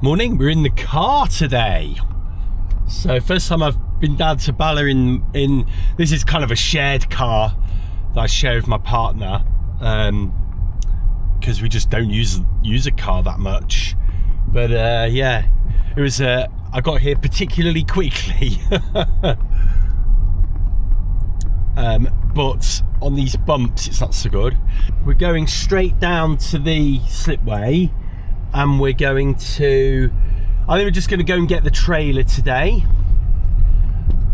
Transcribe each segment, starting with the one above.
Morning, we're in the car today. So first time I've been down to Bala in this is kind of a shared car that I share with my partner, because we just don't use a car that much. But yeah, it was I got here particularly quickly. But on these bumps it's not so good. We're going straight down to the slipway, and we're going to, I think we're just going to go and get the trailer today.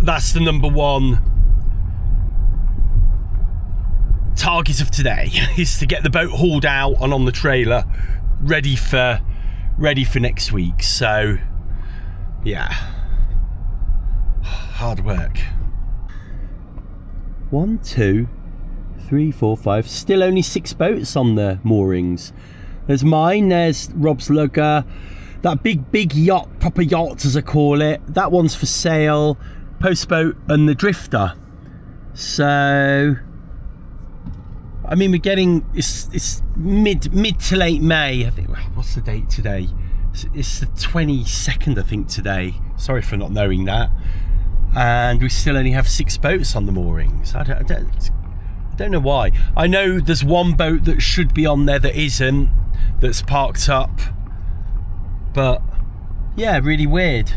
That's the number one target of today, is to get the boat hauled out and on the trailer ready for next week. So yeah, hard work. 1, 2, 3, 4, 5, still only 6 boats on the moorings. There's mine, there's Rob's lugger, that big yacht, proper yacht as I call it, that one's for sale, post boat and the drifter. So I mean, we're getting, it's mid to late May, I think. What's the date today? It's the 22nd, I think, today. Sorry for not knowing that. And we still only have 6 boats on the moorings. I don't know why. I know there's one boat that should be on there that isn't, that's parked up. But yeah, really weird.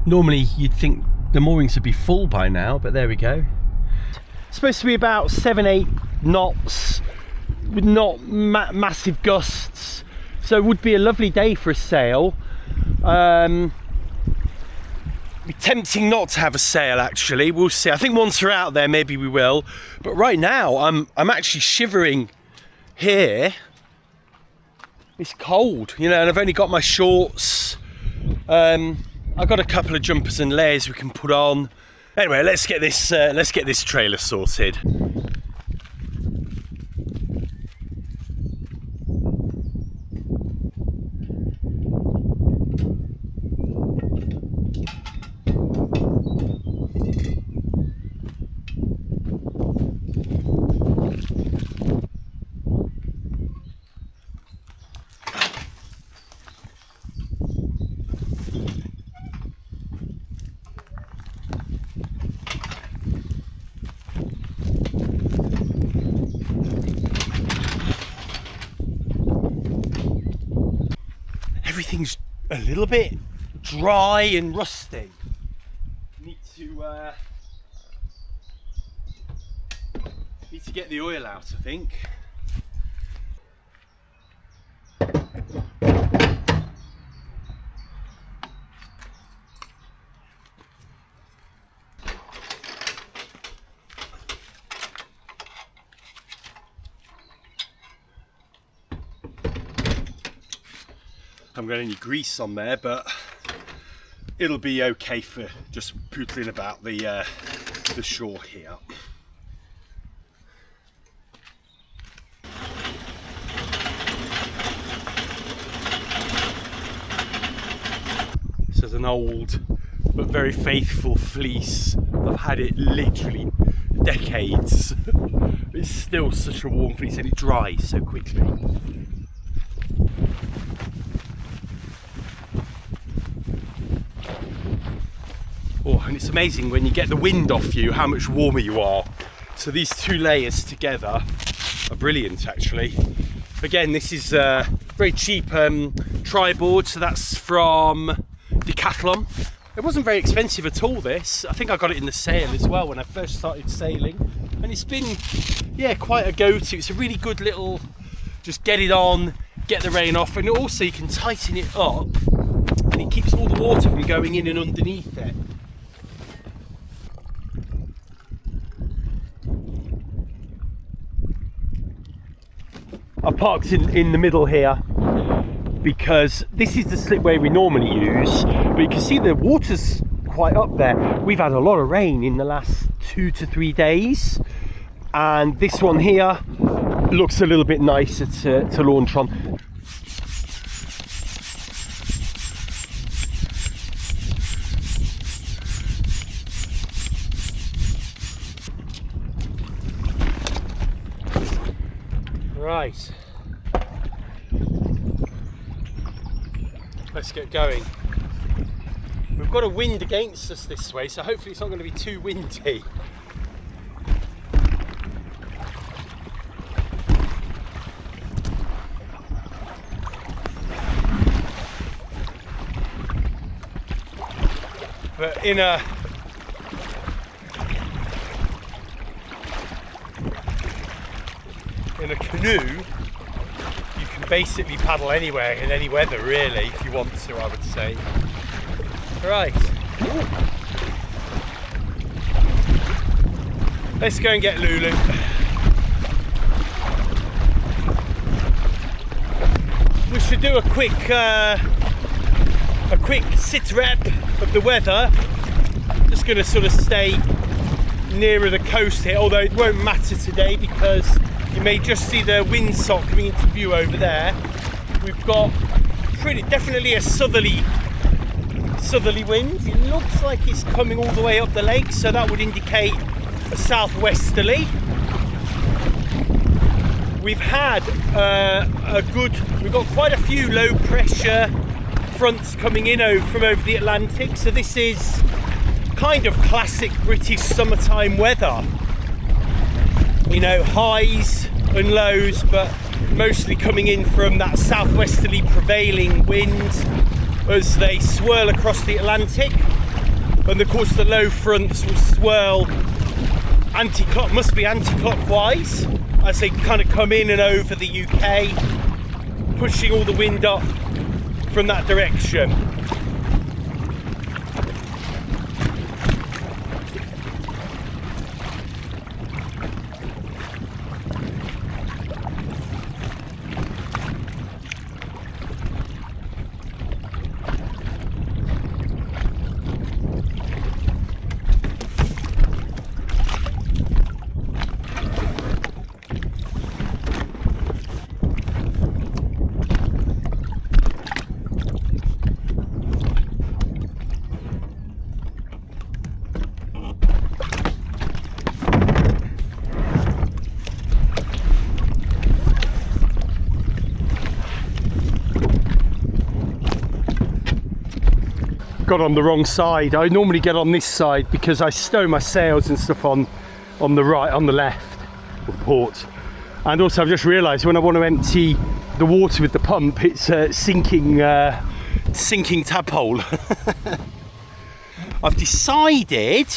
Normally you'd think the moorings would be full by now, but there we go. It's supposed to be about 7-8 knots with not massive gusts, so it would be a lovely day for a sail. It'd be tempting not to have a sail, actually. We'll see. I think once we're out there maybe we will, but right now I'm actually shivering here. It's cold, you know, and I've only got my shorts. I've got a couple of jumpers and layers we can put on. Anyway, let's get this trailer sorted. Everything's a little bit dry and rusty. Need to get the oil out, I think. I haven't got any grease on there, but it'll be okay for just pootling about the shore here. This is an old but very faithful fleece. I've had it literally decades. It's still such a warm fleece and it dries so quickly. Oh, and it's amazing when you get the wind off you how much warmer you are. So these 2 layers together are brilliant, actually. Again, this is a very cheap tri-board, so that's from Decathlon. It wasn't very expensive at all, this. I think I got it in the sale as well when I first started sailing. And it's been, yeah, quite a go-to. It's a really good little, just get it on, get the rain off, and also you can tighten it up and it keeps all the water from going in and underneath it. I parked in the middle here because this is the slipway we normally use, but you can see the water's quite up there. We've had a lot of rain in the last 2 to 3 days, and this one here looks a little bit nicer to launch on. Right. let's get going. We've got a wind against us this way, so hopefully it's not going to be too windy. But in a canoe, you can basically paddle anywhere in any weather, really, if you want to, I would say. Right. Let's go and get Lulu. We should do a quick sit rep of the weather. Just going to sort of stay nearer the coast here, although it won't matter today because you may just see the windsock coming into view over there. We've got definitely a southerly wind. It looks like it's coming all the way up the lake, so that would indicate a southwesterly. We've had we've got quite a few low pressure fronts coming in from over the Atlantic, so this is kind of classic British summertime weather. You know, highs and lows, but mostly coming in from that southwesterly prevailing wind as they swirl across the Atlantic. And of course the low fronts will swirl must be anti-clockwise as they kind of come in and over the UK, pushing all the wind up from that direction. Got on the wrong side. I normally get on this side because I stow my sails and stuff on the left of port. And also I've just realised when I want to empty the water with the pump, it's sinking tadpole. I've decided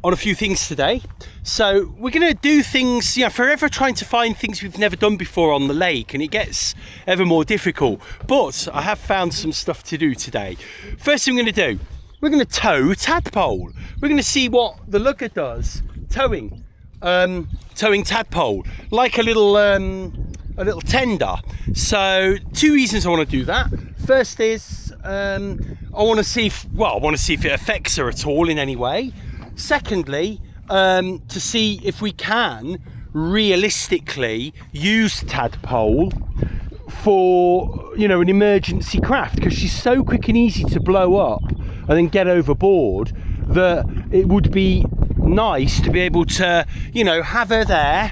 on a few things today. So we're going to do things, you know, forever trying to find things we've never done before on the lake, and it gets ever more difficult. But I have found some stuff to do today. First thing we're going to do, we're going to tow tadpole. We're going to see what the lugger does, towing tadpole, like a little tender. So two reasons I want to do that. First is I want to see if it affects her at all in any way. Secondly, to see if we can realistically use tadpole for, you know, an emergency craft, because she's so quick and easy to blow up and then get overboard that it would be nice to be able to, you know, have her there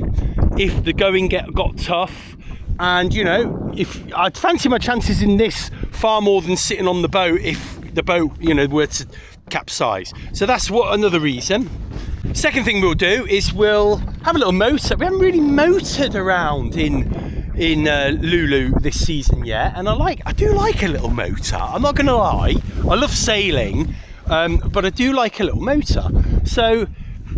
if the going got tough. And, you know, if I'd fancy my chances in this far more than sitting on the boat if the boat, you know, were to capsize. So that's another reason. Second thing we'll do is we'll have a little motor. We haven't really motored around in Lulu this season yet, and I do like a little motor. I'm not going to lie. I love sailing, but I do like a little motor. So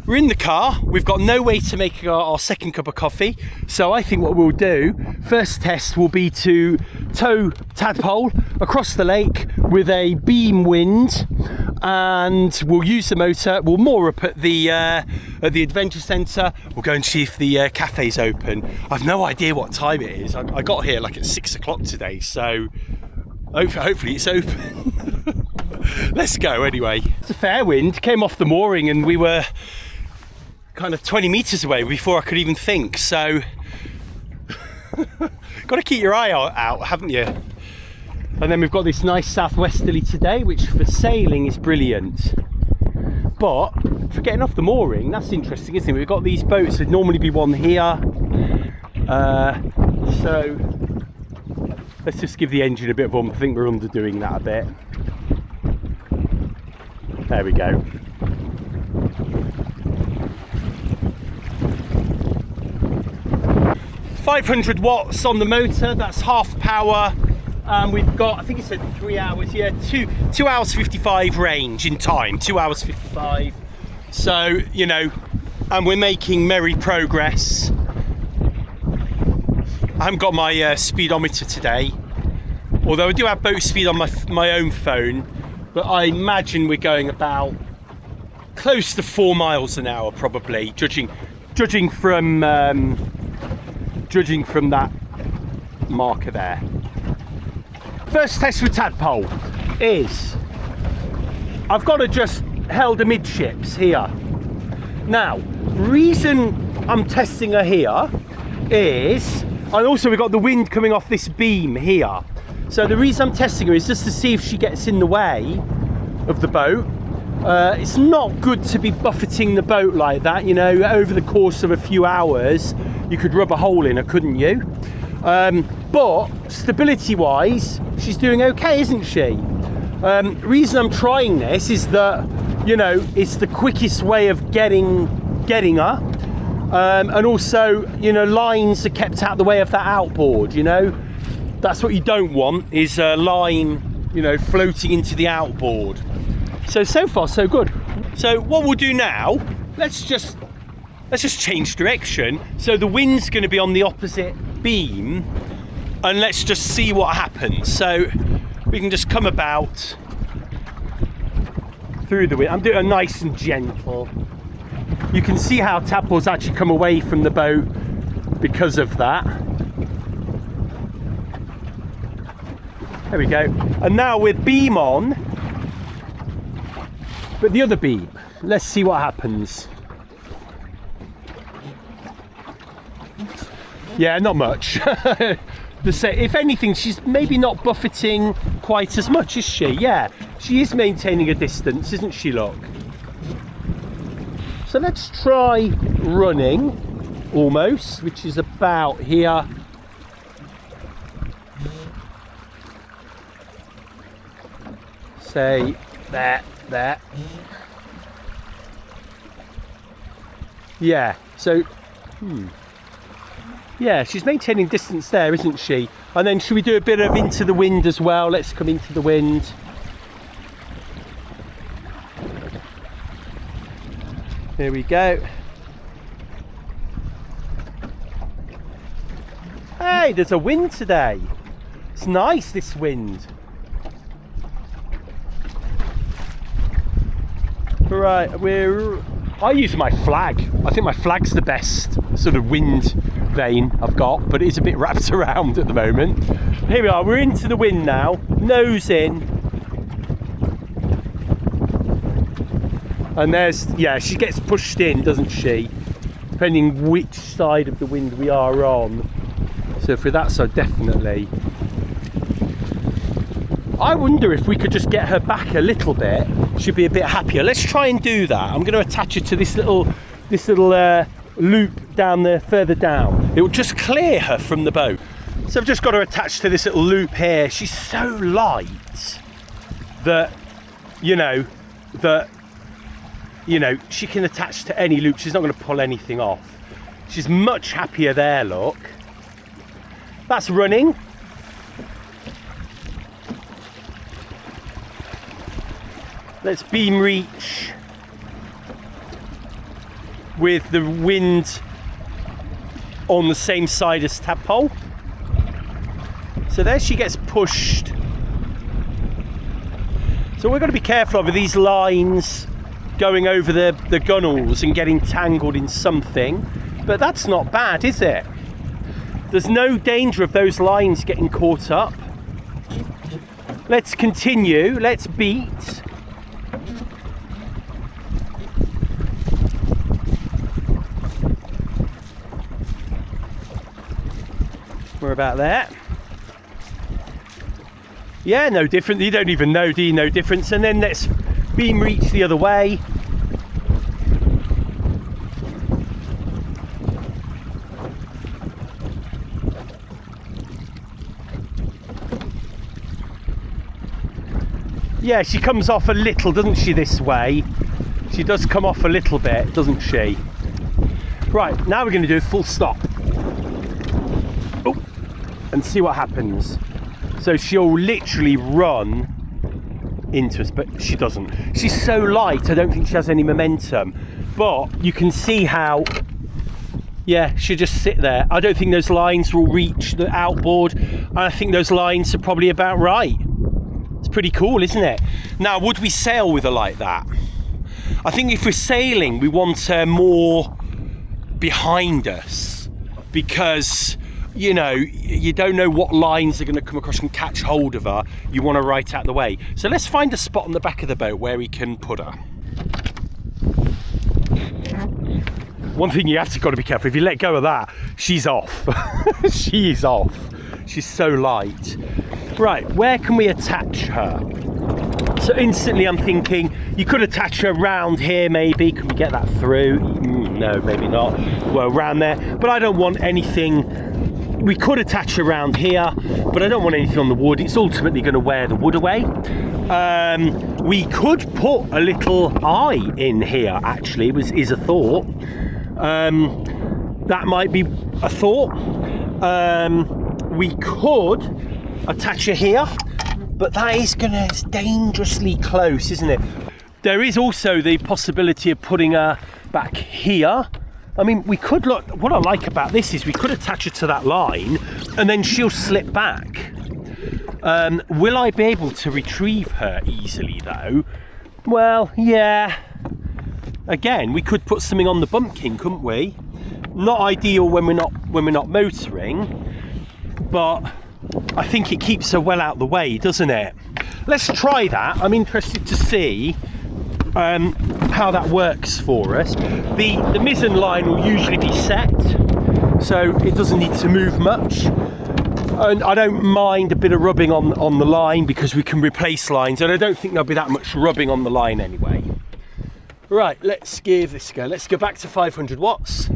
we're in the car. We've got no way to make our second cup of coffee. So I think what we'll do, first test will be to tow tadpole across the lake with a beam wind, and we'll use the motor. We'll moor up at the adventure centre. We'll go and see if the cafe's open. I've no idea what time it is. I got here like at 6 o'clock today, so hopefully it's open. Let's go anyway. It's a fair wind. Came off the mooring and we were kind of 20 metres away before I could even think. So got to keep your eye out, haven't you? And then we've got this nice southwesterly today, which for sailing is brilliant. But for getting off the mooring, that's interesting, isn't it? We've got these boats. There'd normally be one here. So Let's just give the engine a bit of oomph. I think we're underdoing that a bit. There we go. .500 watts on the motor, that's half power. We've got, I think it said 3 hours, yeah, 2 hours 55 range in time, 2 hours 55. So, you know, and we're making merry progress. I haven't got my speedometer today, although I do have boat speed on my own phone, but I imagine we're going about close to 4 miles an hour probably, judging from that marker there. First test with Tadpole is I've got to just held amidships here. Now, reason I'm testing her here is, and also we've got the wind coming off this beam here. So the reason I'm testing her is just to see if she gets in the way of the boat. It's not good to be buffeting the boat like that, you know, over the course of a few hours. You could rub a hole in her, couldn't you? But stability wise, she's doing okay, isn't she? Reason I'm trying this is that, you know, it's the quickest way of getting her. And also, you know, lines are kept out of the way of that outboard, you know. That's what you don't want, is a line, you know, floating into the outboard. So far so good. So what we'll do now, let's just change direction. So the wind's going to be on the opposite beam, and let's just see what happens. So we can just come about through the wind. I'm doing it nice and gentle. You can see how Tadpole's actually come away from the boat because of that. There we go. And now with beam on, but the other beam. Let's see what happens. Yeah, not much. If anything, she's maybe not buffeting quite as much, is she? Yeah, she is maintaining a distance, isn't she, look? So let's try running, almost, which is about here. Say, there. Yeah, so, yeah, she's maintaining distance there, isn't she? And then should we do a bit of into the wind as well? Let's come into the wind. Here we go. Hey, there's a wind today. It's nice, this wind. Right, I use my flag. I think my flag's the best sort of wind vane I've got, but it is a bit wrapped around at the moment. Here we are, we're into the wind now, nose in. And there's, yeah, she gets pushed in, doesn't she? Depending which side of the wind we are on. So for that side, definitely. I wonder if we could just get her back a little bit. She'd be a bit happier. Let's try and do that. I'm going to attach her to this little loop down there, further down. It will just clear her from the boat. So I've just got her attached to this little loop here. She's so light that, you know, she can attach to any loop. She's not going to pull anything off. She's much happier there, look. That's running. Let's beam reach with the wind on the same side as Tadpole. So there she gets pushed. So we're going to be careful of these lines going over the gunnels and getting tangled in something, but that's not bad, is it? There's no danger of those lines getting caught up. Let's continue, let's beat. We're about there. Yeah, no different. You don't even know, do you? No difference. And then let's beam reach the other way. Yeah, she comes off a little, doesn't she, this way? She does come off a little bit, doesn't she? Right, now we're going to do a full stop. Oh, and see what happens. So she'll literally run into us, but she doesn't. She's so light, I don't think she has any momentum. But you can see how, yeah, she'll just sit there. I don't think those lines will reach the outboard. And I think those lines are probably about right. It's pretty cool, isn't it? Now, would we sail with her like that? I think if we're sailing, we want her more behind us, because, you know, you don't know what lines are going to come across and catch hold of her. You want her right out the way. So let's find a spot on the back of the boat where we can put her. One thing you have to got to be careful, if you let go of that, she's off. She's off. She's so light. Right, where can we attach her? So instantly I'm thinking, you could attach her around here maybe. Can we get that through? No, maybe not. Well, around there. But I don't want anything. We could attach her around here, but I don't want anything on the wood. It's ultimately going to wear the wood away. We could put a little eye in here, actually, is a thought. That might be a thought. We could attach her here, but that is it's dangerously close, isn't it? There is also the possibility of putting her back here. I mean, we could look, what I like about this is we could attach her to that line and then she'll slip back. Will I be able to retrieve her easily though? Well, yeah. Again, we could put something on the bumpkin, couldn't we? Not ideal when we're not motoring, but I think it keeps her well out the way, doesn't it? Let's try that. I'm interested to see how that works for us. The mizzen line will usually be set, so it doesn't need to move much. And I don't mind a bit of rubbing on the line, because we can replace lines, and I don't think there'll be that much rubbing on the line anyway. Right, let's give this a go. Let's go back to 500 watts.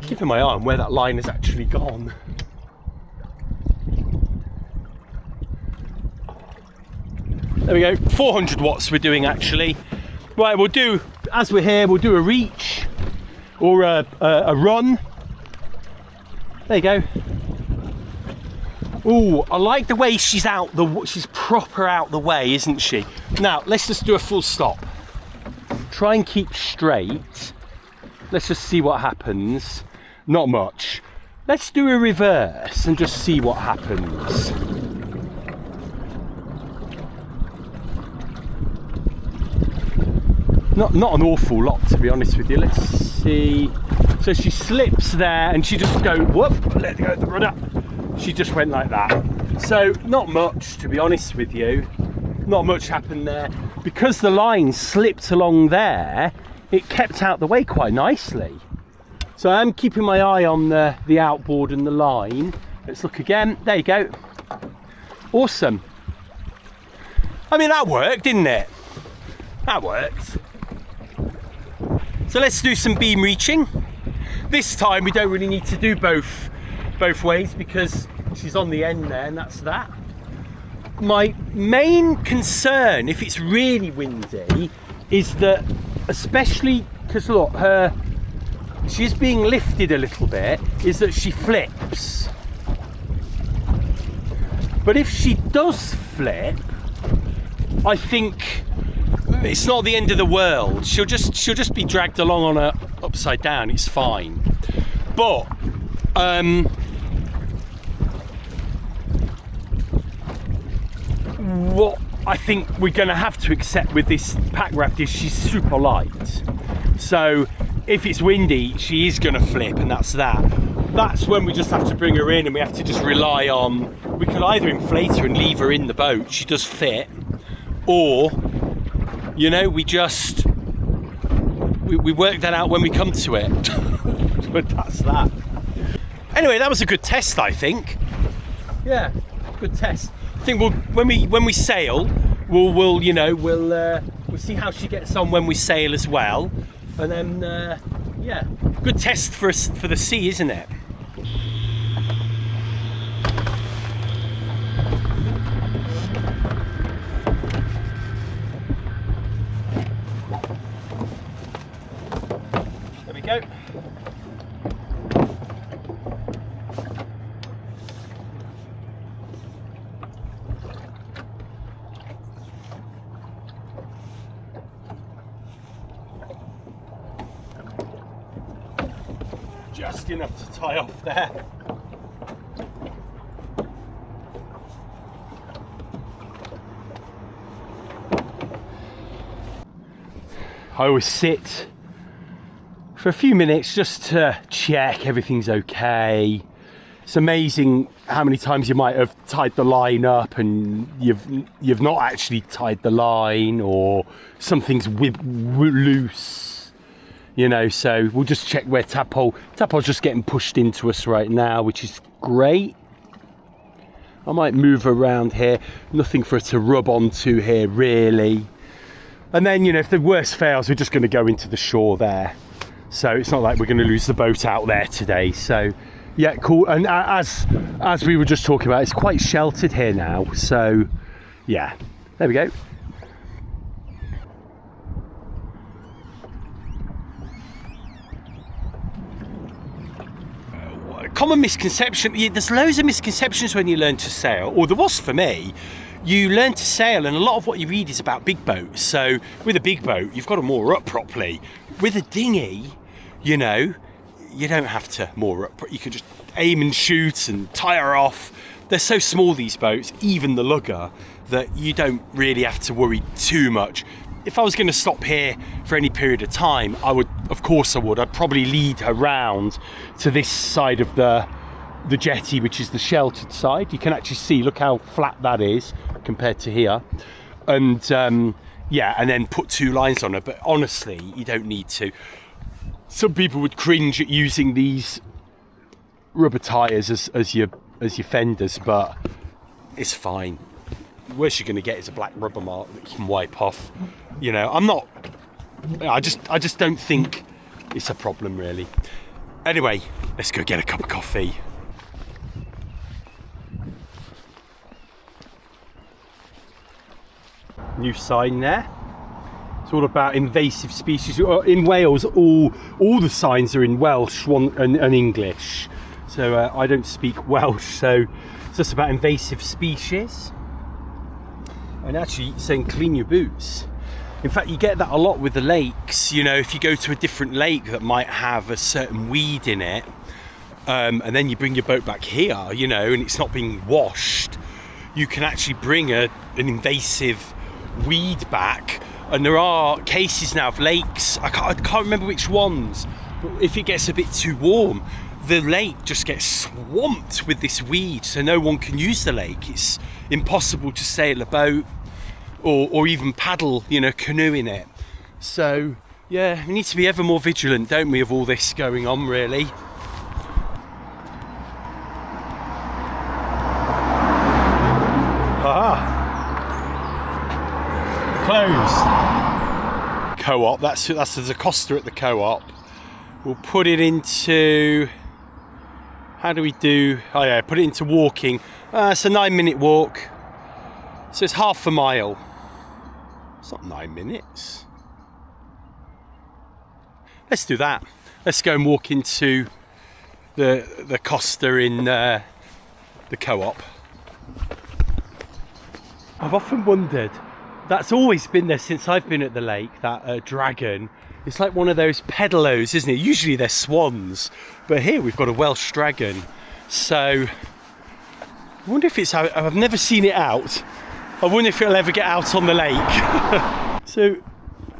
Keeping my eye on where that line has actually gone. There we go, 400 watts we're doing actually. Right, we'll do, as we're here, we'll do a reach or a run. There you go. Ooh, I like the way she's proper out the way, isn't she? Now, let's just do a full stop. Try and keep straight. Let's just see what happens. Not much. Let's do a reverse and just see what happens. Not an awful lot, to be honest with you. Let's see. So she slips there and she just go, whoop, let go of the rudder. She just went like that. So not much, to be honest with you. Not much happened there. Because the line slipped along there, it kept out the way quite nicely. So I'm keeping my eye on the outboard and the line. Let's look again. There you go. Awesome. I mean, that worked, didn't it? That worked. So let's do some beam reaching. This time we don't really need to do both ways, because she's on the end there, and that's that. My main concern, if it's really windy, is that, especially because look, she's being lifted a little bit, is that she flips. But if she does flip, I think it's not the end of the world. She'll just be dragged along on her upside down. It's fine. But what I think we're going to have to accept with this Packraft is she's super light. So if it's windy, she is going to flip, and that's that. That's when we just have to bring her in, and we have to just rely on, we could either inflate her and leave her in the boat, she does fit, or, you know, we work that out when we come to it. But that's that. Anyway, that was a good test, I think. Yeah, good test. I think when we sail, we'll see how she gets on when we sail as well, and then yeah, good test for the sea, isn't it? just enough to tie off there. I always sit for a few minutes just to check everything's okay. It's amazing how many times you might have tied the line up and you've not actually tied the line, or something's loose, you know. So we'll just check where Tadpole's just getting pushed into us right now, which is great. I might move around here, nothing for her to rub onto here really. And then, you know, if the worst fails, we're just going to go into the shore there. So it's not like we're going to lose the boat out there today. So yeah, cool. And as we were just talking about, it's quite sheltered here now. So yeah, there we go. Common misconception. There's loads of misconceptions when you learn to sail, or there was for me. You learn to sail, and a lot of what you read is about big boats. So with a big boat, you've got to moor up properly. With a dinghy, you know, you don't have to moor up. You can just aim and shoot and tie her off. They're so small, these boats, even the lugger, that you don't really have to worry too much. If I was going to stop here for any period of time, I would, of course I would. I'd probably lead her round to this side of the jetty, which is the sheltered side. You can actually see, look how flat that is compared to here. And yeah, and then put 2 lines on her. But honestly, you don't need to. Some people would cringe at using these rubber tyres as your fenders, but it's fine. The worst you're going to get is a black rubber mark that you can wipe off. You know, I just don't think it's a problem really. Anyway, let's go get a cup of coffee. New sign there. It's all about invasive species. In Wales, all the signs are in Welsh and English. So I don't speak Welsh, so it's just about invasive species. And actually saying clean your boots. In fact, you get that a lot with the lakes. You know, if you go to a different lake that might have a certain weed in it, and then you bring your boat back here, you know, and it's not being washed, you can actually bring an invasive weed back. And there are cases now of lakes, I can't remember which ones, but if it gets a bit too warm, the lake just gets swamped with this weed, so no one can use the lake. It's impossible to sail a boat or even paddle, you know, canoe in it. So yeah, we need to be ever more vigilant, don't we, of all this going on really. Closed. Co-op, that's there's a Costa at the co-op. We'll put it into, how do we do, oh yeah, put it into walking. It's a 9-minute walk, so it's half a mile. It's not 9 minutes. Let's do that. Let's go and walk into the Costa in the co-op. I've often wondered, that's always been there since I've been at the lake, that dragon. It's like one of those pedalos, isn't it? Usually they're swans, but here we've got a Welsh dragon. So I wonder if it's, I've never seen it out. I wonder if it'll ever get out on the lake. So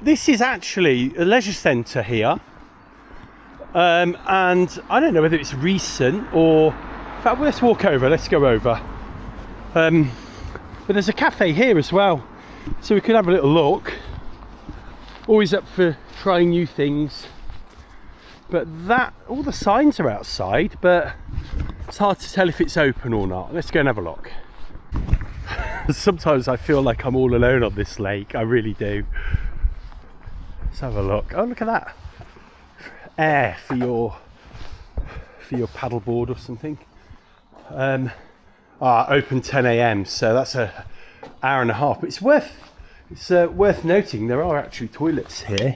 this is actually a leisure centre here. And I don't know whether it's recent or, in fact, let's walk over, let's go over. But there's a cafe here as well, so we could have a little look. Always up for trying new things. But all the signs are outside, but it's hard to tell if it's open or not. Let's go and have a look. Sometimes I feel like I'm all alone on this lake, I really do. Let's have a look. Oh, look at that. Air for your paddleboard or something. Open 10 AM, so that's an hour and a half. But it's worth noting there are actually toilets here,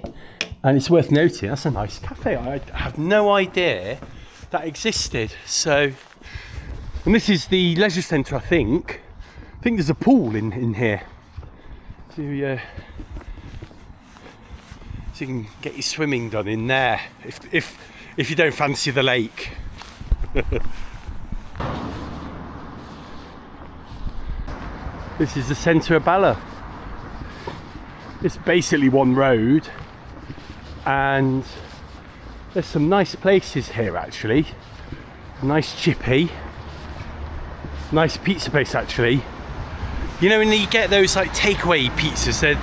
and it's worth noting that's a nice cafe. I have no idea that existed. So, and this is the leisure centre, I think. I think there's a pool in here, so you can get your swimming done in there. if you don't fancy the lake. This is the centre of Bala. It's basically one road, and there's some nice places here actually. Nice chippy, nice pizza place actually. You know, when you get those like takeaway pizzas, they're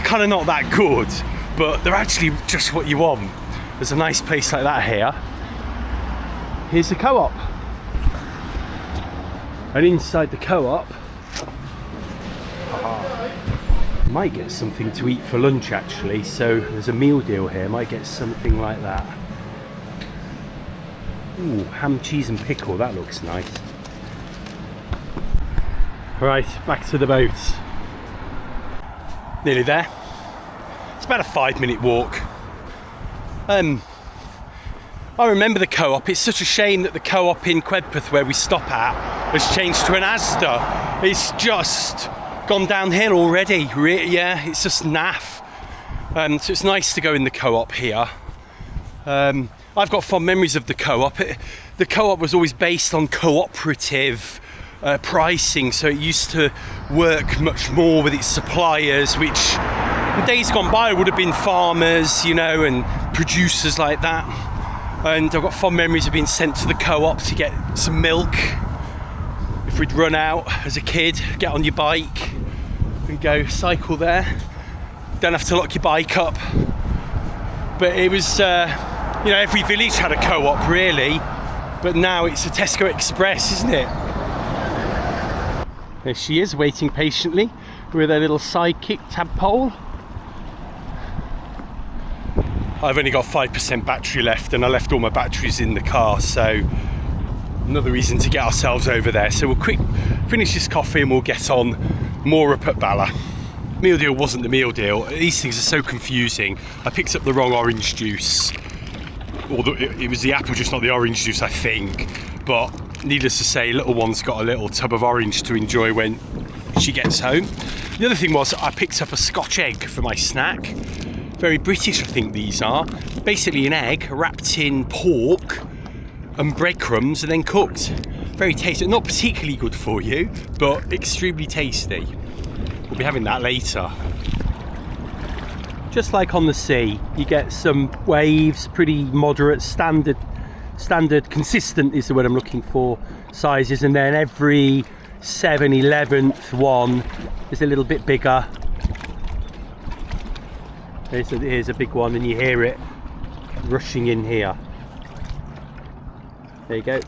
kind of not that good, but they're actually just what you want. There's a nice place like that here. Here's the co-op, and inside the co-op might get something to eat for lunch actually, so there's a meal deal here. Might get something like that. Ooh, ham, cheese and pickle, that looks nice. Right, back to the boats. Nearly there. It's about a 5-minute walk. I remember the co-op. It's such a shame that the co-op in Quedpeth where we stop at has changed to an Asda. It's just gone downhill already. Yeah, it's just naff. So it's nice to go in the co-op here. I've got fond memories of the co-op. The co-op was always based on cooperative pricing, so it used to work much more with its suppliers, which in days gone by would have been farmers, you know, and producers like that. And I've got fond memories of being sent to the co-op to get some milk. If we'd run out as a kid, get on your bike and go cycle there. Don't have to lock your bike up. But it was, you know, every village had a co-op really, but now it's a Tesco Express, isn't it? There she is, waiting patiently with her little sidekick Tadpole. I've only got 5% battery left, and I left all my batteries in the car, so another reason to get ourselves over there. So we'll finish this coffee and we'll get on more up at Bala. Meal deal wasn't the meal deal. These things are so confusing. I picked up the wrong orange juice. Or it was the apple juice, not the orange juice, I think. But needless to say, little one's got a little tub of orange to enjoy when she gets home. The other thing was I picked up a Scotch egg for my snack. Very British, I think these are. Basically an egg wrapped in pork and breadcrumbs and then cooked. Very tasty. Not particularly good for you, but extremely tasty. We'll be having that later. Just like on the sea, you get some waves, pretty moderate, standard, consistent is the word I'm looking for, sizes, and then every 7/11th one is a little bit bigger. Here's a big one, and you hear it rushing in here. There you go.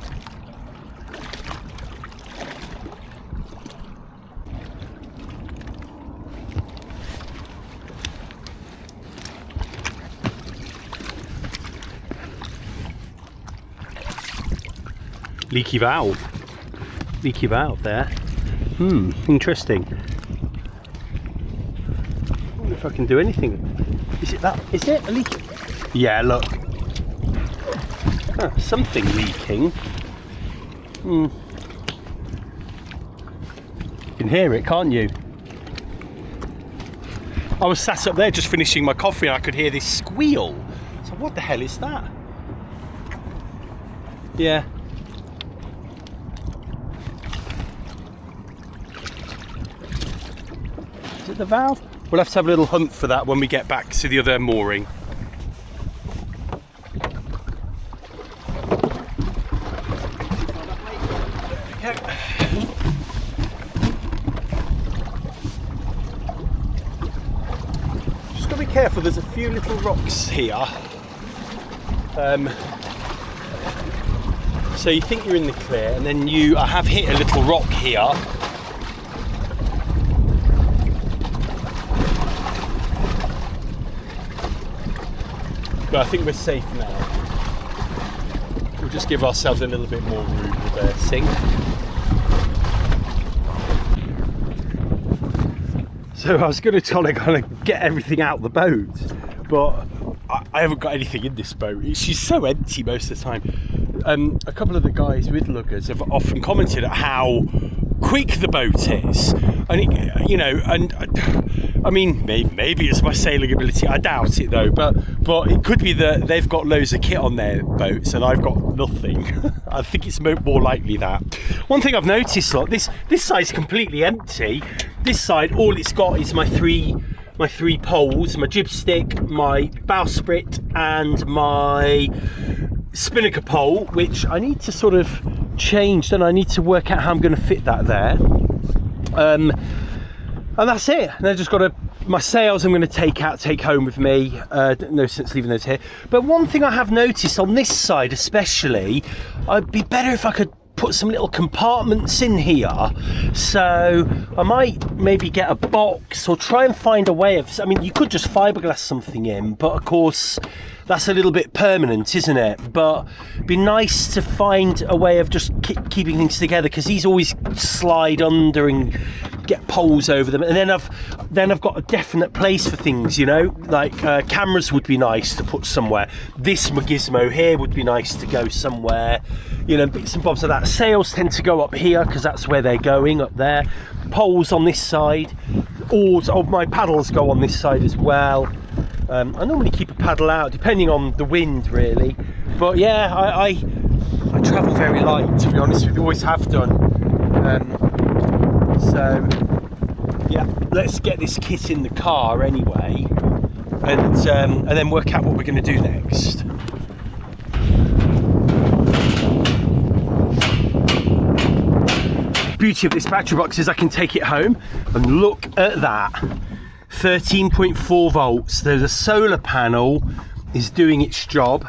Leaky valve there. Interesting. I wonder if I can do anything. Is it a leak? Yeah, look. Something leaking. You can hear it, can't you? I was sat up there just finishing my coffee and I could hear this squeal. So what the hell is that? Yeah. Is it the valve? We'll have to have a little hunt for that when we get back to the other mooring. There we go. Just got to be careful, there's a few little rocks here. So you think you're in the clear, and then I have hit a little rock here. But I think we're safe now. We'll just give ourselves a little bit more room with the sink. So I was going to try to kind of get everything out of the boat, but I haven't got anything in this boat. She's so empty most of the time. A couple of the guys with luggers have often commented at how quick the boat is, and it, you know, and I mean, maybe it's my sailing ability. I doubt it though, but it could be that they've got loads of kit on their boats and I've got nothing. I think it's more likely that. One thing I've noticed, look, this side's completely empty. This side, all it's got is my three poles, my jib stick, my bowsprit, and my spinnaker pole, which I need to sort of change. Then I need to work out how I'm going to fit that there. And that's it. And I just got my sails I'm going to take home with me. No sense leaving those here. But one thing I have noticed on this side especially, it'd be better if I could put some little compartments in here. So I might maybe get a box or try and find a way of, I mean, you could just fiberglass something in, but of course that's a little bit permanent, isn't it? But it'd be nice to find a way of just keeping things together, because these always slide under and get poles over them, and then I've got a definite place for things, you know, like cameras would be nice to put somewhere. This gizmo here would be nice to go somewhere, you know, bits and bobs like that. Sails tend to go up here because that's where they're going, up there. Poles on this side. Oars, my paddles go on this side as well. I normally keep a paddle out depending on the wind really, but yeah, I travel very light, to be honest with you, always have done. So yeah, let's get this kit in the car anyway, and then work out what we're going to do next. Beauty of this battery box is I can take it home, and look at that, 13.4 volts. There's a solar panel is doing its job.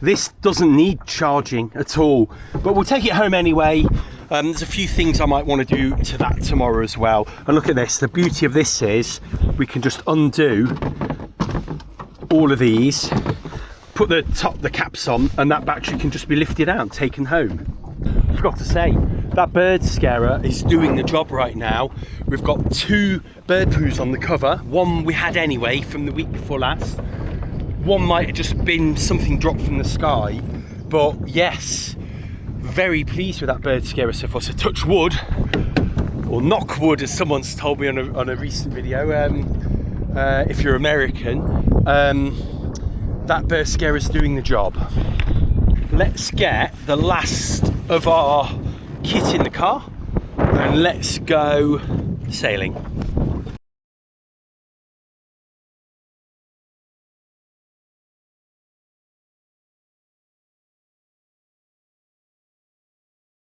This doesn't need charging at all, but we'll take it home anyway. There's a few things I might want to do to that tomorrow as well. And look at this, the beauty of this is we can just undo all of these, put the caps on, and that battery can just be lifted out and taken home. I forgot to say, that bird scarer is doing the job right now. We've got 2 bird poos on the cover. One we had anyway from the week before last. One might have just been something dropped from the sky, but yes, very pleased with that bird scarer so far. So touch wood, or knock wood as someone's told me on a recent video, if you're American, that bird scarer is doing the job. Let's get the last of our kit in the car and let's go sailing.